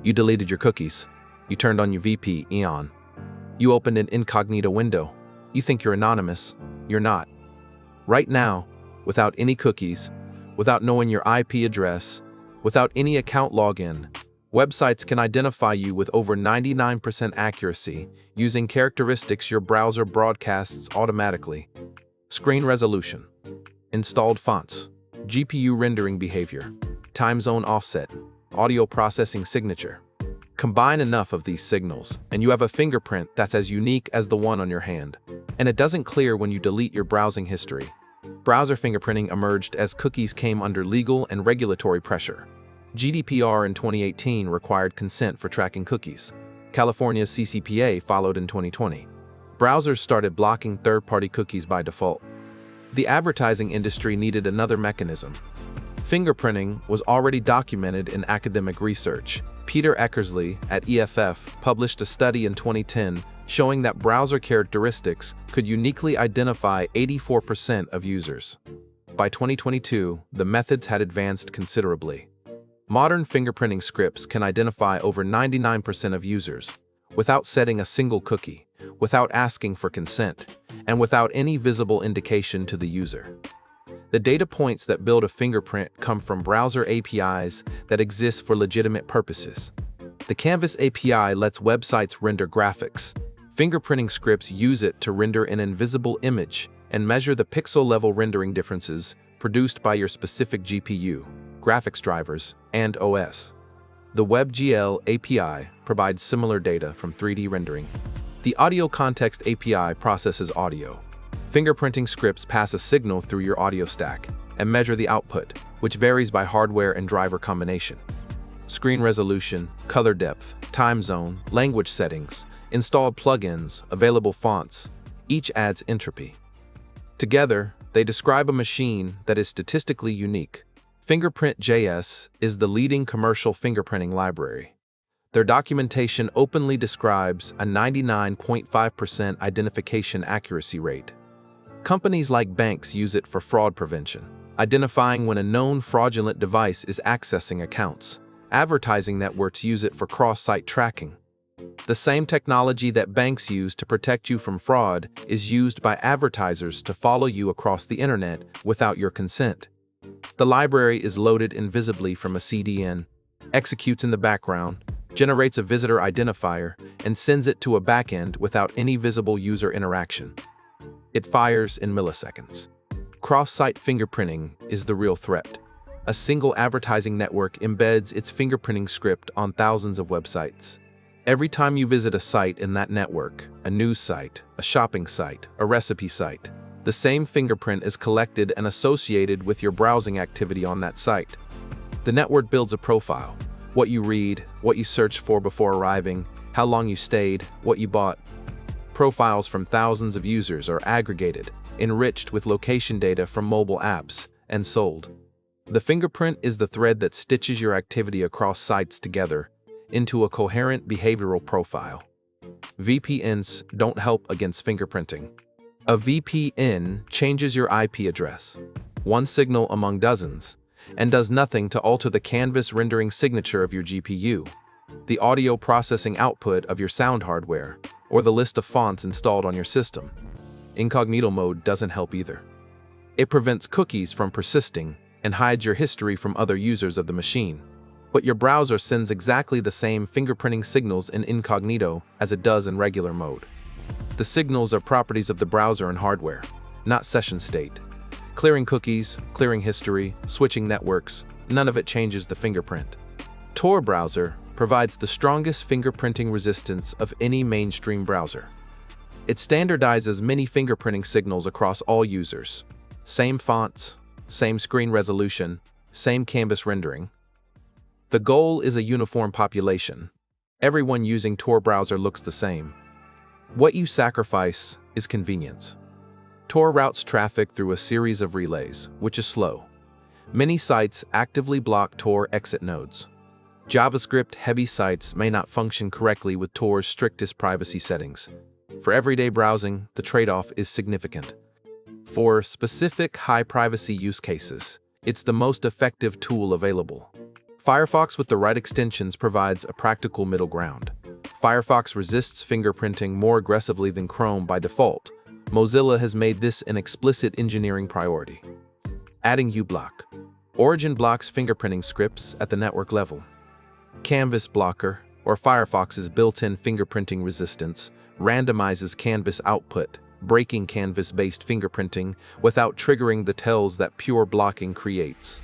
You deleted your cookies. You turned on your VPN. You opened an incognito window. You think you're anonymous. You're not. Right now, without any cookies, without knowing your IP address, without any account login, websites can identify you with over 99% accuracy using characteristics your browser broadcasts automatically. Screen resolution, installed fonts, GPU rendering behavior, time zone offset, audio processing signature. Combine enough of these signals, and you have a fingerprint that's as unique as the one on your hand. And it doesn't clear when you delete your browsing history. Browser fingerprinting emerged as cookies came under legal and regulatory pressure. GDPR in 2018 required consent for tracking cookies. California's CCPA followed in 2020. Browsers started blocking third-party cookies by default. The advertising industry needed another mechanism. Fingerprinting was already documented in academic research. Peter Eckersley at EFF published a study in 2010 showing that browser characteristics could uniquely identify 84% of users. By 2022, the methods had advanced considerably. Modern fingerprinting scripts can identify over 99% of users, without setting a single cookie, without asking for consent, and without any visible indication to the user. The data points that build a fingerprint come from browser APIs that exist for legitimate purposes. The Canvas API lets websites render graphics. Fingerprinting scripts use it to render an invisible image and measure the pixel-level rendering differences produced by your specific GPU, graphics drivers, and OS. The WebGL API provides similar data from 3D rendering. The Audio Context API processes audio. Fingerprinting scripts pass a signal through your audio stack and measure the output, which varies by hardware and driver combination. Screen resolution, color depth, time zone, language settings, installed plugins, available fonts, each adds entropy. Together, they describe a machine that is statistically unique. Fingerprint.js is the leading commercial fingerprinting library. Their documentation openly describes a 99.5% identification accuracy rate. Companies like banks use it for fraud prevention, identifying when a known fraudulent device is accessing accounts. Advertising networks use it for cross-site tracking. The same technology that banks use to protect you from fraud is used by advertisers to follow you across the internet without your consent. The library is loaded invisibly from a CDN, executes in the background, generates a visitor identifier, and sends it to a backend without any visible user interaction. It fires in milliseconds. Cross-site fingerprinting is the real threat. A single advertising network embeds its fingerprinting script on thousands of websites. Every time you visit a site in that network, a news site, a shopping site, a recipe site, the same fingerprint is collected and associated with your browsing activity on that site. The network builds a profile: what you read, what you searched for before arriving, how long you stayed, what you bought. Profiles from thousands of users are aggregated, enriched with location data from mobile apps, and sold. The fingerprint is the thread that stitches your activity across sites together into a coherent behavioral profile. VPNs don't help against fingerprinting. A VPN changes your IP address, one signal among dozens, and does nothing to alter the canvas rendering signature of your GPU, the audio processing output of your sound hardware, or the list of fonts installed on your system. Incognito mode doesn't help either. It prevents cookies from persisting and hides your history from other users of the machine. But your browser sends exactly the same fingerprinting signals in incognito as it does in regular mode. The signals are properties of the browser and hardware, not session state. Clearing cookies, clearing history, switching networks, none of it changes the fingerprint. Tor browser provides the strongest fingerprinting resistance of any mainstream browser. It standardizes many fingerprinting signals across all users. Same fonts, same screen resolution, same canvas rendering. The goal is a uniform population. Everyone using Tor browser looks the same. What you sacrifice is convenience. Tor routes traffic through a series of relays, which is slow. Many sites actively block Tor exit nodes. JavaScript-heavy sites may not function correctly with Tor's strictest privacy settings. For everyday browsing, the trade-off is significant. For specific high-privacy use cases, it's the most effective tool available. Firefox with the right extensions provides a practical middle ground. Firefox resists fingerprinting more aggressively than Chrome by default. Mozilla has made this an explicit engineering priority. Adding uBlock. Origin blocks fingerprinting scripts at the network level. Canvas Blocker, or Firefox's built-in fingerprinting resistance, randomizes canvas output, breaking canvas-based fingerprinting without triggering the tells that pure blocking creates.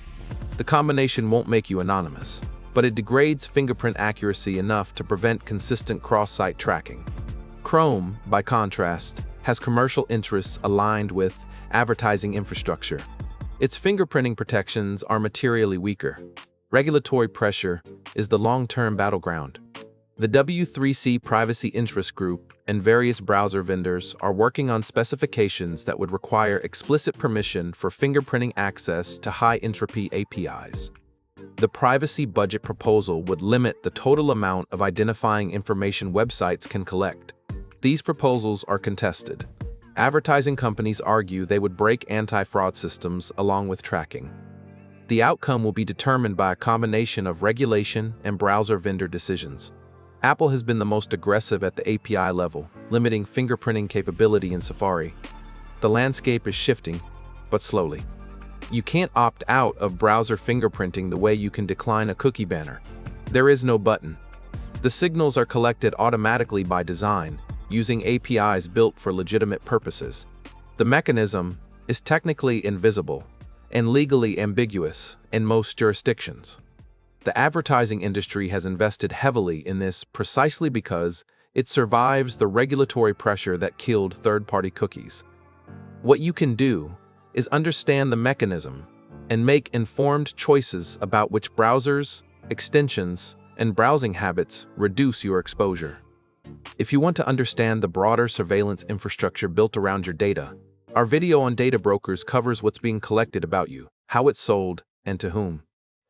The combination won't make you anonymous, but it degrades fingerprint accuracy enough to prevent consistent cross-site tracking. Chrome, by contrast, has commercial interests aligned with advertising infrastructure. Its fingerprinting protections are materially weaker. Regulatory pressure is the long-term battleground. The W3C Privacy Interest Group and various browser vendors are working on specifications that would require explicit permission for fingerprinting access to high-entropy APIs. The privacy budget proposal would limit the total amount of identifying information websites can collect. These proposals are contested. Advertising companies argue they would break anti-fraud systems along with tracking. The outcome will be determined by a combination of regulation and browser vendor decisions. Apple has been the most aggressive at the API level, limiting fingerprinting capability in Safari. The landscape is shifting, but slowly. You can't opt out of browser fingerprinting the way you can decline a cookie banner. There is no button. The signals are collected automatically by design, using APIs built for legitimate purposes. The mechanism is technically invisible and legally ambiguous in most jurisdictions. The advertising industry has invested heavily in this precisely because it survives the regulatory pressure that killed third-party cookies. What you can do is understand the mechanism and make informed choices about which browsers, extensions, and browsing habits reduce your exposure. If you want to understand the broader surveillance infrastructure built around your data, our video on data brokers covers what's being collected about you, how it's sold, and to whom.